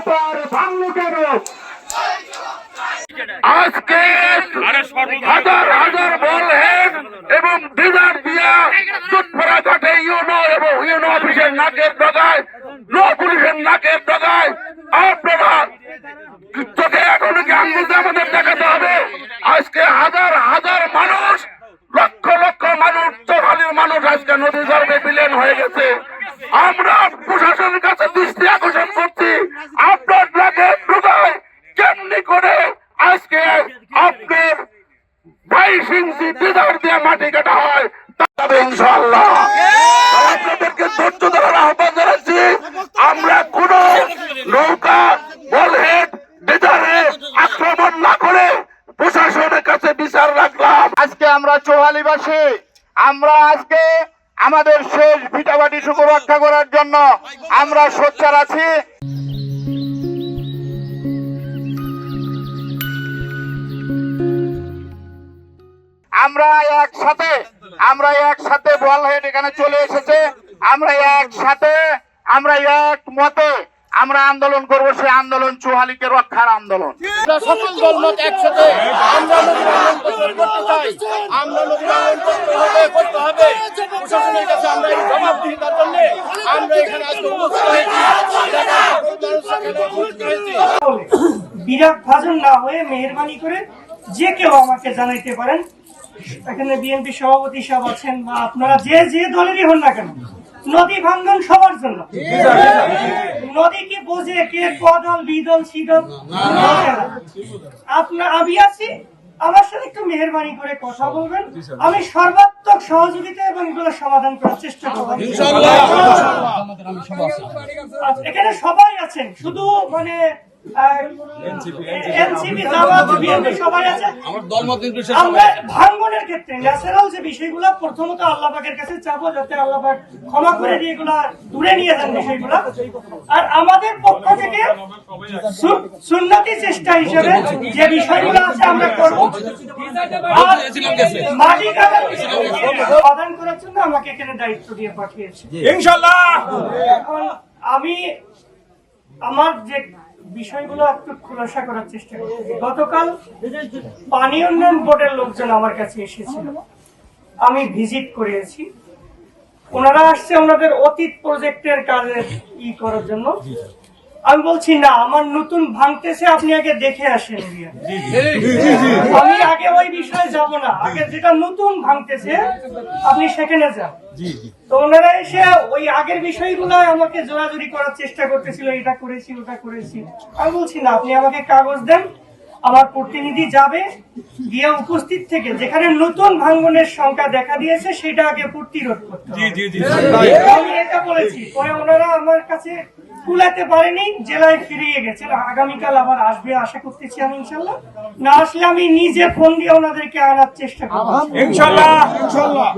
তার ভাঙলো কেন? আজকে হাজার হাজার বল হেড এবং ডিজার দিয়া চুটপাড়া ঘাটে ইউনো এবং ইউনো অফিসের নাকের ডগায় লো পুলিশের নাকের ডগায় আপনারা চোখে এখনো কি আঙ্গুলটা আমাদের দেখাতে হবে? আজকে হাজার হাজার মানুষ, লক্ষ লক্ষ মানুষ, চৌহালির মানুষ আজকে নদী গর্ভে বিলীন হয়ে গেছে। আমরা প্রশাসনের কাছে দৃষ্টি আকর্ষণ করছি, আপনার নাকে ডগায় কেমনি করে আজকে আপনার 22 ইঞ্চি ডিজার দিয়ে মাটি কাটা হয় তবে ইনশাআল্লাহ আপনাদেরকে ধৈর্য ধরার আহ্বান জানাচ্ছি। আমরা কোন নৌকা বলহেড ডিজারে আক্রমণ না করে প্রশাসনের কাছে বিচার রাখলাম। আজকে আমরা চৌহালিবাসী, আমরা আজকে আমাদের শেষ ভিটাবাটি সুখো রক্ষা করার জন্য আমরা সোচ্চার আছি। আমরা একসাথে বল হেড এখানে চলে এসেছে, আমরা একসাথে, আমরা এক মতে আমরা আন্দোলন করব। সেই আন্দোলন চৌহালিকে রক্ষার আন্দোলন। সকল দলমত একসাথে আমরা করতে চাই, আমরা করতে হবে। প্রশাসনের কাছে আমরা এই জবাবদিহিতার জন্য আমরা এখানে আজকে উপস্থিত হয়েছি। বিরাট ভাজন না হয়ে মেহরবানি করে যে কেউ আমাকে জানাইতে পারেন। এখানে বিএনপি সভাপতি সাহেব আছেন বা আপনারা যে যে দলেরই হন না কেন, নদী ভাঙ্গন সবার জন্য। নদী কি বোঝে কে কদল বিদল শীতল? আমি আছি, আমার সাথে একটু মেহরবানি করে কথা বলবেন। আমি সর্বাত্মক সহযোগিতা এবং এগুলো সমাধান করার চেষ্টা করব। এখানে সবাই আছেন, শুধু মানে এনসিপি জামাত বিএনপি সবাই আছে। আমরা ভাঙ্গনের ক্ষেত্রে ন্যাচারাল যে বিষয়গুলো প্রথমত আল্লাহ পাকের কাছে চাবো যাতে আল্লাহ পাক ক্ষমা করে দিয়ে এগুলা দূরে নিয়ে যান বিষয়গুলো। আর আমাদের পক্ষ থেকে সুন্নতি চেষ্টা হিসেবে যে বিষয়গুলো আছে আমরা করব। মাটি কাটার সমাধান করার জন্য আমাকে এখানে দায়িত্ব দিয়ে পাঠিয়েছে ইনশাআল্লাহ। এখন আমি আমার যে বিষয়গুলো একটু খুলাসা করার চেষ্টা করছি। গতকাল পানি উন্নয়ন বোর্ডের লোকজন আমার কাছে এসেছিল, আমি ভিজিট করেছি। ওনারা আসছে ওনাদের অতীত প্রজেক্টের কাজে করার জন্য। আমি বলছি না, আমার নতুন ভাঙতেছে, আপনি আগে দেখে আসেন। আমি আগে ওই বিষয়ে যাব না, আগে যেটা নতুন ভাঙতেছে আপনি সেখানে যান। তো ওনারা এসে ওই আগের বিষয়গুলো আমাকে জোরাজুরি করার চেষ্টা করতেছিল, এটা করেছি ওটা করেছি। আমি বলছি না, আপনি আমাকে কাগজ দেন, আমার প্রতিনিধি যাবে, গিয়ে উপস্থিত থেকে যেখানে নতুন ভাঙ্গনের সংখ্যা দেখা দিয়েছে সেটা আগে প্রতিরোধ করতে হবে। আমি এটা বলেছি। পরে ওনারা আমার কাছে কুলাতে পারেনি, জেলায় ফিরিয়ে গেছে। আগামীকাল আবার আসবে আশা করতেছি আমি ইনশাল্লাহ। না আসলে আমি নিজে ফোন দিয়ে ওনাদেরকে আনার চেষ্টা করবো ইনশাল্লাহ।